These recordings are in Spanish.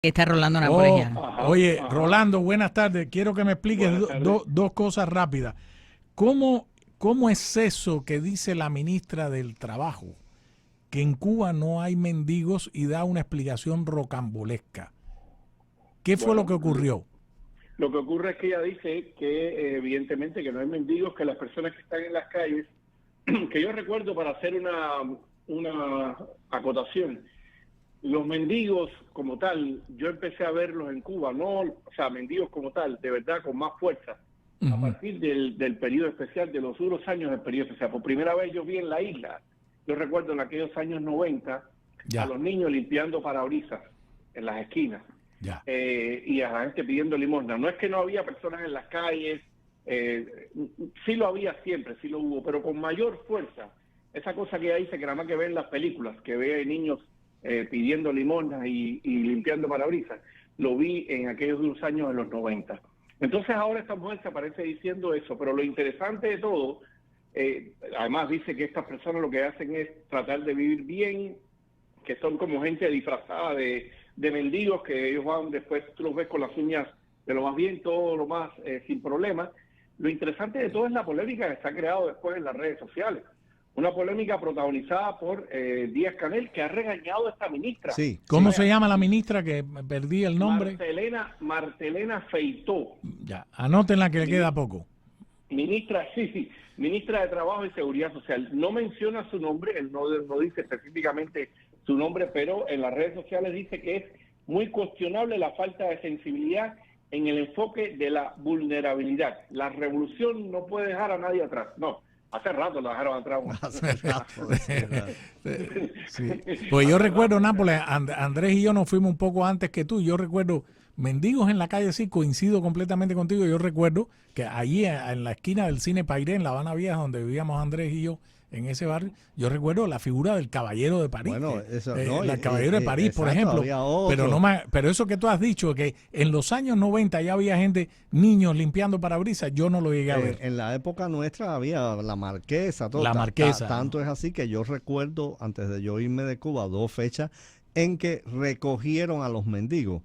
Está Rolando Nápoles ya. Oye, Rolando, buenas tardes. Quiero que me expliques dos cosas rápidas. ¿Cómo, ¿Cómo es eso que dice la ministra del Trabajo? Que en Cuba no hay mendigos y da una explicación rocambolesca. ¿Qué fue lo que ocurrió? Lo que ocurre es que ella dice que evidentemente que no hay mendigos, que las personas que están en las calles, que yo recuerdo para hacer una acotación, los mendigos como tal, yo empecé a verlos en Cuba, no, o sea, mendigos como tal, de verdad con más fuerza, a partir del periodo especial, de los duros años del periodo especial. Por primera vez yo vi en la isla, yo recuerdo en aquellos años 90, a los niños limpiando parabrisas en las esquinas. Y a la gente pidiendo limosna. No es que no había personas en las calles, sí lo había siempre, sí lo hubo, pero con mayor fuerza. Esa cosa que ella dice que nada más que ve en las películas, que ve niños pidiendo limosna y limpiando parabrisas, lo vi en aquellos años de los 90. Entonces ahora esta mujer se aparece diciendo eso, pero lo interesante de todo, además dice que estas personas lo que hacen es tratar de vivir bien, que son como gente disfrazada de mendigos, que ellos van después, tú los ves con las uñas de lo más bien, todo lo más sin problema. Lo interesante de todo es la polémica que se ha creado después en las redes sociales. Una polémica protagonizada por Díaz-Canel, que ha regañado a esta ministra. Sí. ¿Cómo se llama la ministra, que perdí el nombre? Martelena Feitó. Ya, anótenla que le queda poco. Ministra, ministra de Trabajo y Seguridad Social. No menciona su nombre, él no dice específicamente su nombre, pero en las redes sociales dice que es muy cuestionable la falta de sensibilidad en el enfoque de la vulnerabilidad. La revolución no puede dejar a nadie atrás. No, hace rato la dejaron atrás. Hace rato. Sí. Pues yo recuerdo, Nápoles, Andrés y yo nos fuimos un poco antes que tú. Yo recuerdo mendigos en la calle, sí, coincido completamente contigo. Yo recuerdo que allí en la esquina del Cine Pairé, en La Habana Vieja, donde vivíamos Andrés y yo, en ese barrio, yo recuerdo la figura del Caballero de París. Bueno, eso, el Caballero de París, exacto, por ejemplo. Pero eso que tú has dicho, que en los años 90 ya había gente, niños limpiando parabrisas, yo no lo llegué a ver. En la época nuestra había la Marquesa, todo. La Marquesa. Tanto es así que yo recuerdo, antes de yo irme de Cuba, 2 fechas en que recogieron a los mendigos.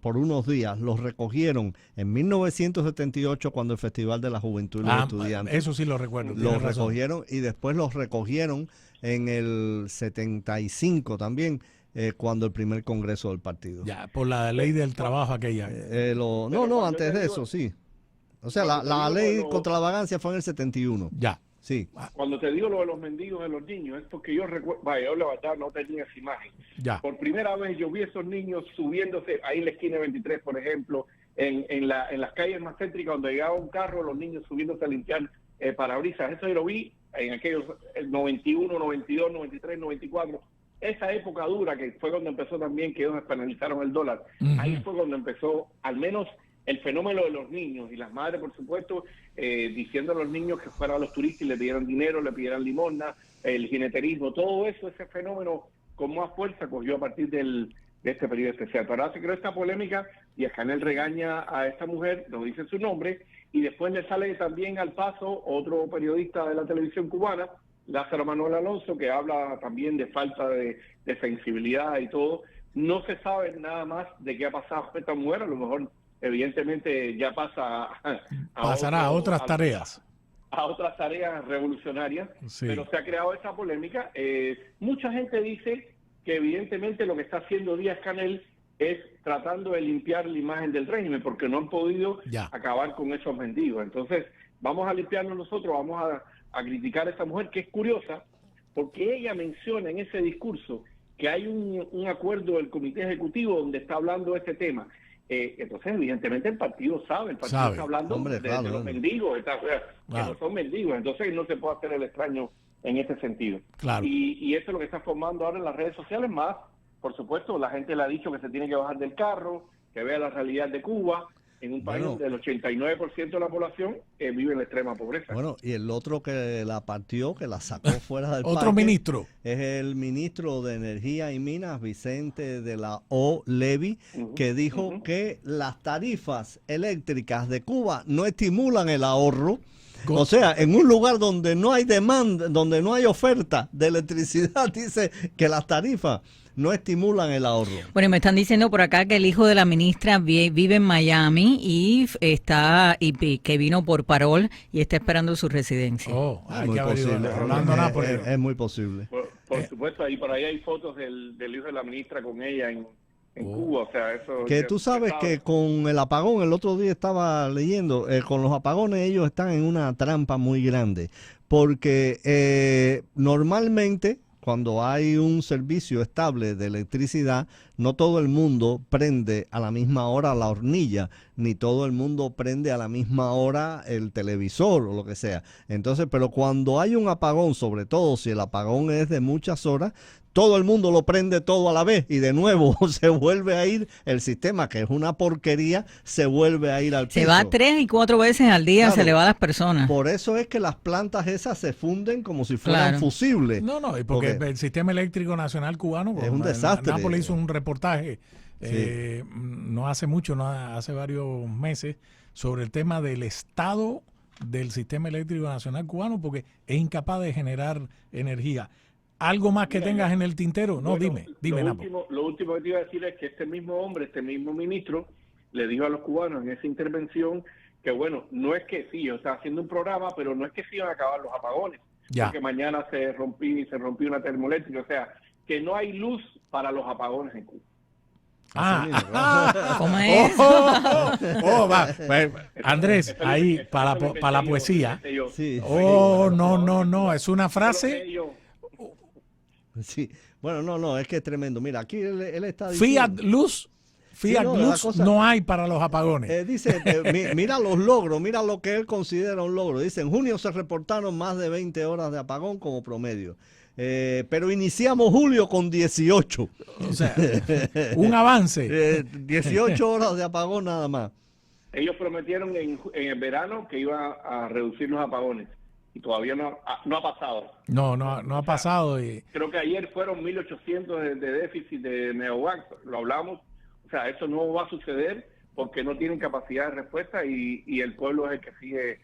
Por unos días los recogieron en 1978, cuando el Festival de la Juventud y los Estudiantes. Eso sí lo recuerdo. Los recogieron y después los recogieron en el 75 también, cuando el primer congreso del partido. Ya, por la ley del trabajo aquella. Antes de eso, sí. O sea, la ley contra la vagancia fue en el 71. Ya. Sí. Cuando te digo lo de los mendigos de los niños, es porque yo recuerdo, yo la verdad no tenía esa imagen. Por primera vez yo vi esos niños subiéndose ahí en la esquina 23, por ejemplo, en las calles más céntricas donde llegaba un carro, los niños subiéndose a limpiar parabrisas. Eso yo lo vi en aquellos 91, 92, 93, 94. Esa época dura que fue cuando empezó también que ellos despenalizaron el dólar. Ahí fue cuando empezó, al menos, el fenómeno de los niños y las madres, por supuesto, diciendo a los niños que fueran a los turistas y le pidieran dinero, le pidieran limosna, el jineterismo, todo eso, ese fenómeno con más fuerza cogió a partir de este periodo especial. Pero ahora se creó esta polémica y Díaz-Canel regaña a esta mujer, no dice su nombre, y después le sale también al paso otro periodista de la televisión cubana, Lázaro Manuel Alonso, que habla también de falta de sensibilidad y todo. No se sabe nada más de qué ha pasado con esta mujer, a lo mejor evidentemente ya pasará a otras tareas. A otras tareas revolucionarias, pero se ha creado esa polémica. Mucha gente dice que evidentemente lo que está haciendo Díaz-Canel es tratando de limpiar la imagen del régimen, porque no han podido acabar con esos mendigos. Entonces, vamos a limpiarnos nosotros, vamos a criticar a esta mujer, que es curiosa, porque ella menciona en ese discurso que hay un acuerdo del Comité Ejecutivo donde está hablando de este tema. Entonces, evidentemente, el partido está hablando de los mendigos, que no son mendigos, entonces no se puede hacer el extraño en ese sentido. Y eso es lo que está formando ahora en las redes sociales, más, por supuesto, la gente le ha dicho que se tiene que bajar del carro, que vea la realidad de Cuba, en un país donde el 89% de la población vive en la extrema pobreza. Bueno, y el otro que la partió, que la sacó fuera del otro ministro, es el ministro de Energía y Minas, Vicente de la O. Levy, que dijo que las tarifas eléctricas de Cuba no estimulan el ahorro. O sea, en un lugar donde no hay demanda, donde no hay oferta de electricidad, dice que las tarifas no estimulan el ahorro. Bueno, me están diciendo por acá que el hijo de la ministra vive en Miami y que vino por parol y está esperando su residencia. Oh, hay muy que averiguar. posible. Rolando Nápoles. Es muy posible. Por supuesto, y por ahí hay fotos del hijo de la ministra con ella en Cuba, o sea, eso... Que tú sabes que con el apagón, el otro día estaba leyendo, con los apagones ellos están en una trampa muy grande, porque normalmente cuando hay un servicio estable de electricidad, no todo el mundo prende a la misma hora la hornilla, ni todo el mundo prende a la misma hora el televisor o lo que sea. Entonces, pero cuando hay un apagón, sobre todo si el apagón es de muchas horas, todo el mundo lo prende todo a la vez y de nuevo se vuelve a ir el sistema, que es una porquería, se vuelve a ir al piso. Se va 3 y 4 veces al día, Claro. se le va a las personas. Por eso es que las plantas esas se funden como si fueran fusibles. No, y porque el sistema eléctrico nacional cubano es un desastre. Nápoles hizo un reportaje no hace mucho, hace varios meses, sobre el tema del estado del sistema eléctrico nacional cubano, porque es incapaz de generar energía. ¿Algo más que tengas en el tintero? No, Bueno, dime, Nápoles. Lo último que te iba a decir es que este mismo hombre, este mismo ministro, le dijo a los cubanos en esa intervención que, bueno, no es que sí, o sea, haciendo un programa, pero no es que sí iban a acabar los apagones, porque mañana se rompió una termoeléctrica, o sea, que no hay luz para los apagones en Cuba. ¿Cómo es? Va. Andrés, ahí, para la poesía. Sí. No, es una frase... Sí, bueno, no, es que es tremendo. Mira, aquí él está diciendo... Fiat Luz no hay para los apagones. Dice, mira los logros, mira lo que él considera un logro. Dice, en junio se reportaron más de 20 horas de apagón como promedio. Pero iniciamos julio con 18. O sea, un avance. 18 horas de apagón nada más. Ellos prometieron en el verano que iba a reducir los apagones. Y todavía no ha pasado. No ha pasado. Creo que ayer fueron 1.800 de déficit de megawatts, lo hablamos. O sea, eso no va a suceder porque no tienen capacidad de respuesta y el pueblo es el que sigue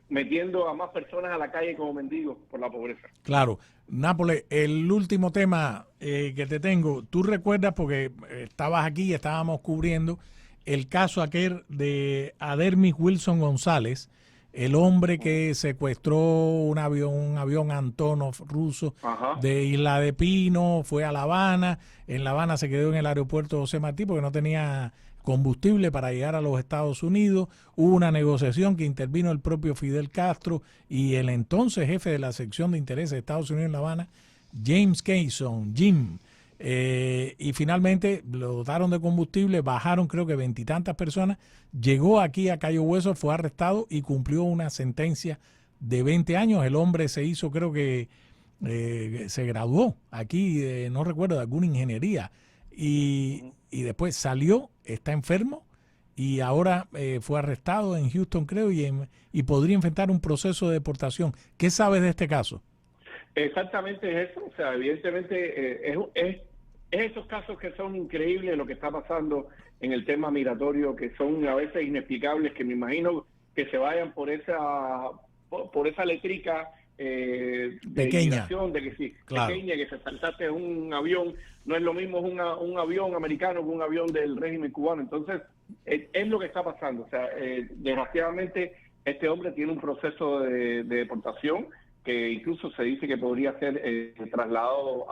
metiendo a más personas a la calle como mendigos por la pobreza. Claro. Nápoles, el último tema que te tengo, tú recuerdas porque estabas aquí y estábamos cubriendo el caso aquel de Adermis Wilson González, el hombre que secuestró un avión Antonov ruso de Isla de Pino, fue a La Habana, en La Habana se quedó en el aeropuerto José Martí porque no tenía combustible para llegar a los Estados Unidos, hubo una negociación que intervino el propio Fidel Castro y el entonces jefe de la sección de intereses de Estados Unidos en La Habana, James Kayson, Jim, y finalmente lo dotaron de combustible, bajaron creo que 20 y tantas personas, llegó aquí a Cayo Hueso, fue arrestado y cumplió una sentencia de 20 años. El hombre se hizo, creo que se graduó aquí, no recuerdo, de alguna ingeniería y después salió, está enfermo y ahora fue arrestado en Houston creo y podría enfrentar un proceso de deportación. ¿Qué sabes de este caso? Exactamente es eso, o sea, evidentemente es esos casos que son increíbles lo que está pasando en el tema migratorio, que son a veces inexplicables, que me imagino que se vayan por esa letrica pequeña, de que sí, claro, pequeña, que se saltaste un avión, no es lo mismo un avión americano que un avión del régimen cubano. Entonces, es lo que está pasando. O sea, desgraciadamente, este hombre tiene un proceso de deportación que incluso se dice que podría ser trasladado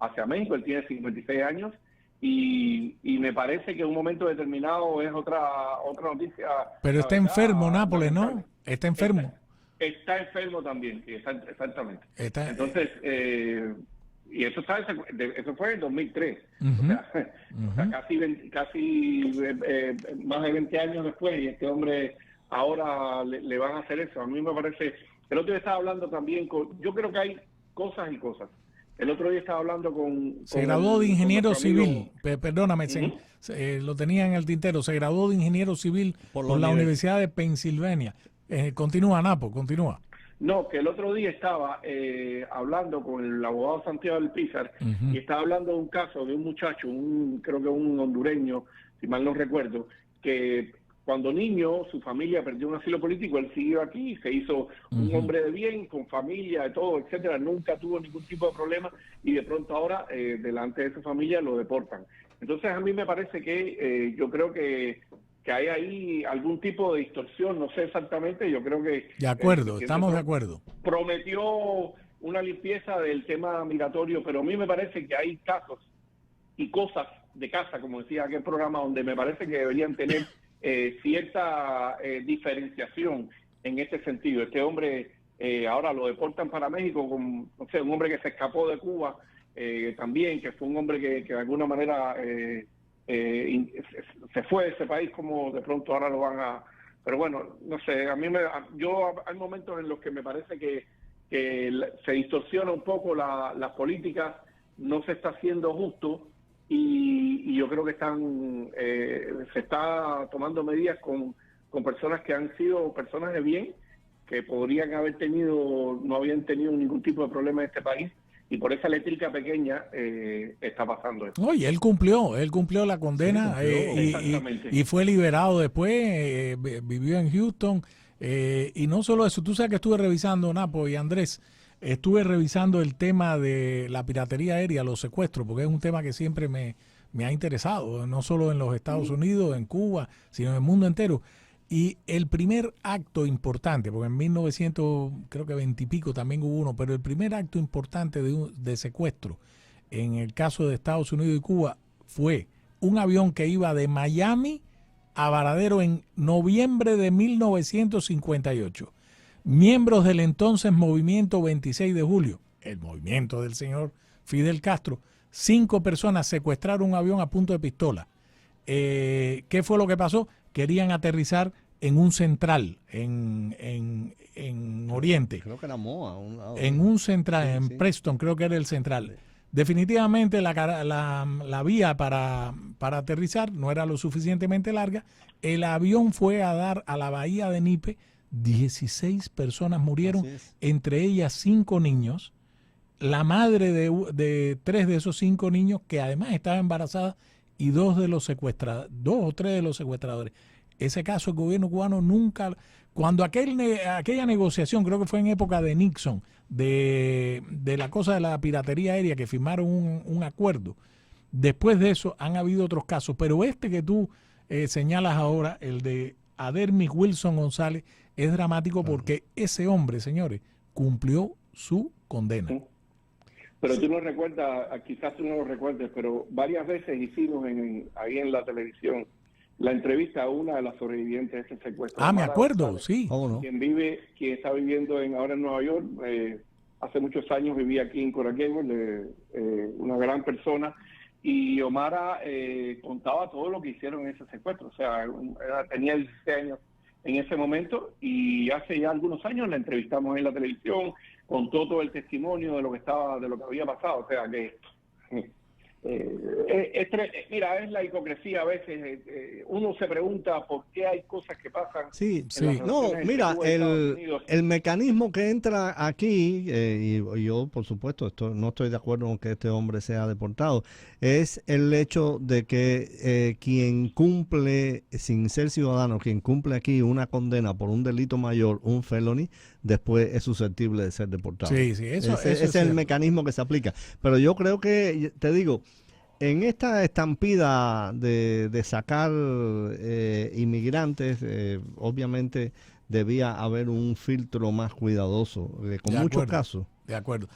hacia México. Él tiene 56 años y me parece que en un momento determinado es otra noticia. Pero está enfermo, Nápoles, ¿no? Está enfermo. Está enfermo también, exactamente. Está, entonces, y eso fue en 2003, o sea, casi más de 20 años después, y este hombre ahora le van a hacer eso. A mí me parece, el otro día estaba hablando también yo creo que hay cosas y cosas. El otro día estaba hablando se graduó de ingeniero civil, perdóname, lo tenía en el tintero, se graduó de ingeniero civil por la Universidad de Pensilvania. Continúa, Napo, continúa. No, que el otro día estaba hablando con el abogado Santiago del Pizar y estaba hablando de un caso de un muchacho, creo que un hondureño, si mal no recuerdo, que cuando niño su familia perdió un asilo político, él siguió aquí, se hizo un hombre de bien, con familia, de todo, etcétera, nunca tuvo ningún tipo de problema y de pronto ahora delante de su familia lo deportan. Entonces a mí me parece que yo creo que hay ahí algún tipo de distorsión, no sé exactamente, yo creo que... De acuerdo, estamos de acuerdo. Prometió una limpieza del tema migratorio, pero a mí me parece que hay casos y cosas de casa, como decía aquel programa, donde me parece que deberían tener cierta diferenciación en este sentido. Este hombre ahora lo deportan para México, con, no sé, un hombre que se escapó de Cuba también, que fue un hombre que de alguna manera se fue de ese país, como de pronto ahora lo van a... Pero bueno, no sé, hay momentos en los que me parece que se distorsiona un poco las políticas, no se está haciendo justo y yo creo que se está tomando medidas con personas que han sido personas de bien, que podrían no habían tenido ningún tipo de problema en este país, y por esa eléctrica pequeña está pasando esto. Oye, él cumplió la condena, y fue liberado después, vivió en Houston, y no solo eso, tú sabes que estuve revisando, Napo y Andrés, estuve revisando el tema de la piratería aérea, los secuestros, porque es un tema que siempre me ha interesado, no solo en los Estados Unidos, en Cuba, sino en el mundo entero. Y el primer acto importante, porque en 1900, creo que 20 y pico también hubo uno, pero el primer acto importante de secuestro en el caso de Estados Unidos y Cuba fue un avión que iba de Miami a Varadero en noviembre de 1958. Miembros del entonces Movimiento 26 de Julio, el movimiento del señor Fidel Castro, 5 personas secuestraron un avión a punto de pistola. ¿Qué fue lo que pasó? Querían aterrizar en un central, en Oriente. Creo que era Moa. En un central, sí, en sí. Preston, creo que era el central. Sí. Definitivamente la vía para aterrizar no era lo suficientemente larga. El avión fue a dar a la bahía de Nipe. 16 personas murieron, entre ellas 5 niños. La madre de 3 de esos 5 niños, que además estaba embarazada, y 2 o 3 de los secuestradores. Ese caso el gobierno cubano nunca, cuando aquella negociación, creo que fue en época de Nixon, de la cosa de la piratería aérea, que firmaron un acuerdo, después de eso han habido otros casos, pero este que tú señalas ahora, el de Adermis Wilson González, es dramático porque ese hombre, señores, cumplió su condena. Pero tú no recuerdas, quizás tú no lo recuerdes, pero varias veces hicimos ahí en la televisión la entrevista a una de las sobrevivientes de ese secuestro. Me acuerdo, González, sí. Quien está viviendo ahora en Nueva York, hace muchos años vivía aquí en Coral Gables, una gran persona, y Omara contaba todo lo que hicieron en ese secuestro. O sea, tenía 16 años en ese momento, y hace ya algunos años la entrevistamos en la televisión, contó todo el testimonio de lo que había pasado. O sea que mira, es la hipocresía a veces. Uno se pregunta por qué hay cosas que pasan. Sí. No, mira, el mecanismo que entra aquí, y yo por supuesto no estoy de acuerdo con que este hombre sea deportado, es el hecho de que quien cumple, sin ser ciudadano, quien cumple aquí una condena por un delito mayor, un felony, después es susceptible de ser deportado. Sí, eso es el mecanismo que se aplica. Pero yo creo que, te digo, en esta estampida de sacar inmigrantes, obviamente debía haber un filtro más cuidadoso, con muchos casos. De acuerdo.